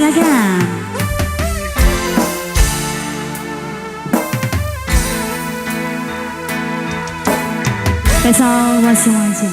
silakan. Spesial buat semuanya.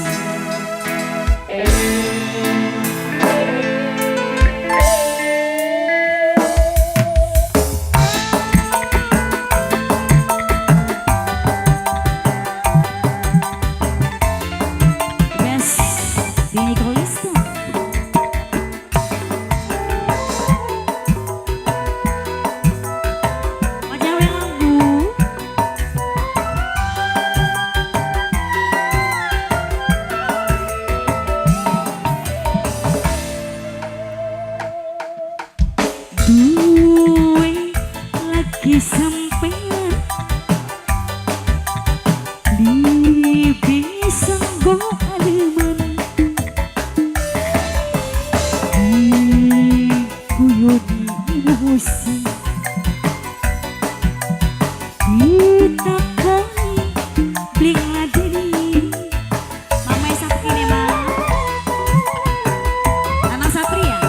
Duwe lagi sampean di bisa go aleman di kuyun musim kita kali bling ladeni mama isa begini mah anak Satria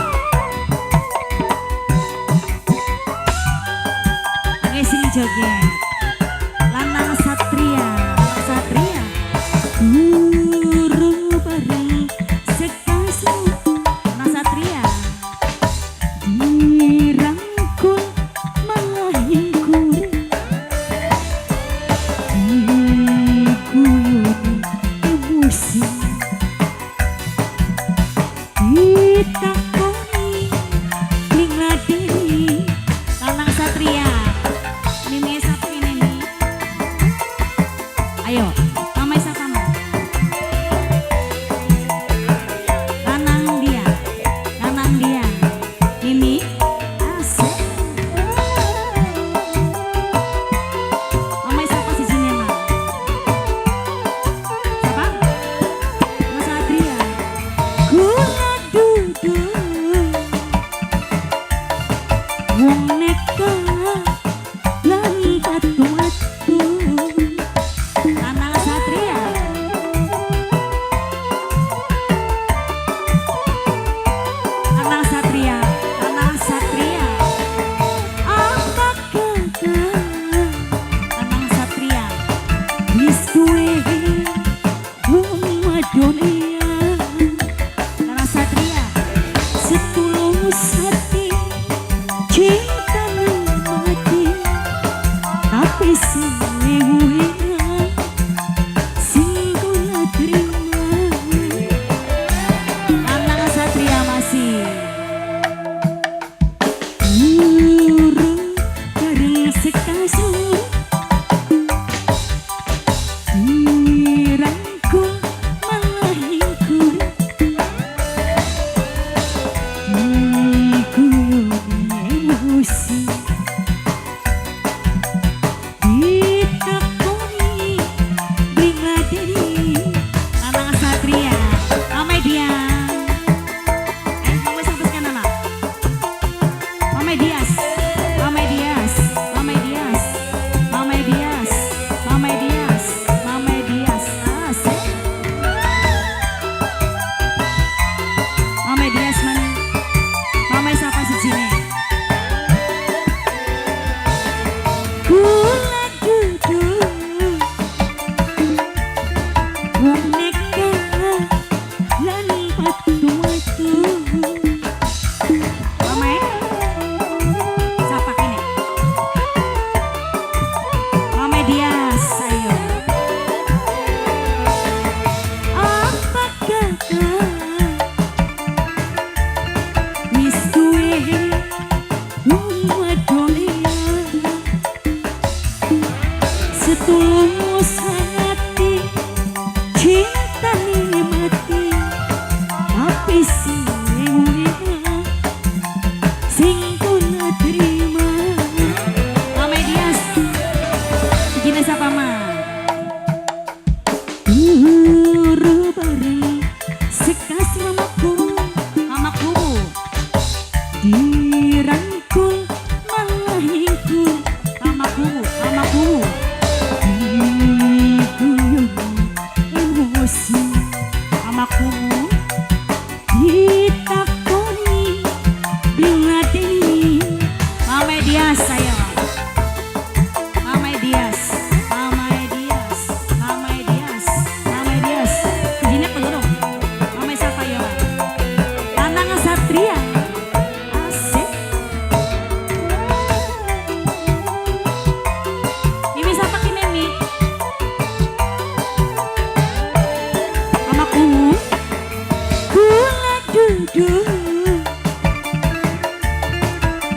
sing joget lanang Satria guru bareng sekasu lanang Satria dirangkul malah hingkur diguyur emosi ditakoni bling ladeni lanang Satria. Ayo, mama isa sama. Kanang dia. Ini asik. Mama isa apa sih sini mah? Siapa? Mas Adria. Gula duduk. Wong neka lan patu-patu. Lanang Satria apa kata Lanang Satria wis duwe wong madonia Lanang Satria setulus hati cinta mati tapi sewu setulus hati cinta mati tapi sing kula terima Mama Dias gini siapa mah guru bareng sekas mamaku dirangkul malah hingkul mamaku mamaku ditakoni bling ladeni aduh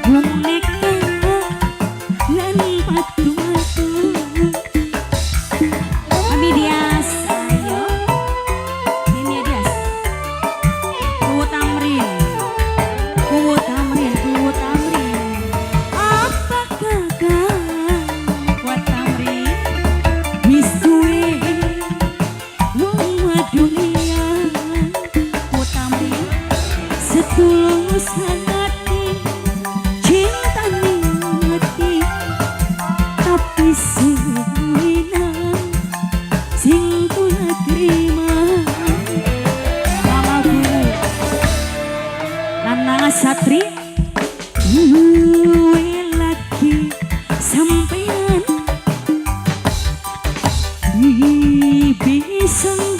wong nekat lan padu-padu Ami Dias ayo ini Dias Kuwo Tamrin apa kakak Kuwo Tamrin wis duwe wong dunia Kuwo Tamrin setulus hati cintane mati tapi sing winang sing kula terima Mama Guru Nana Satri lagi sampean bisa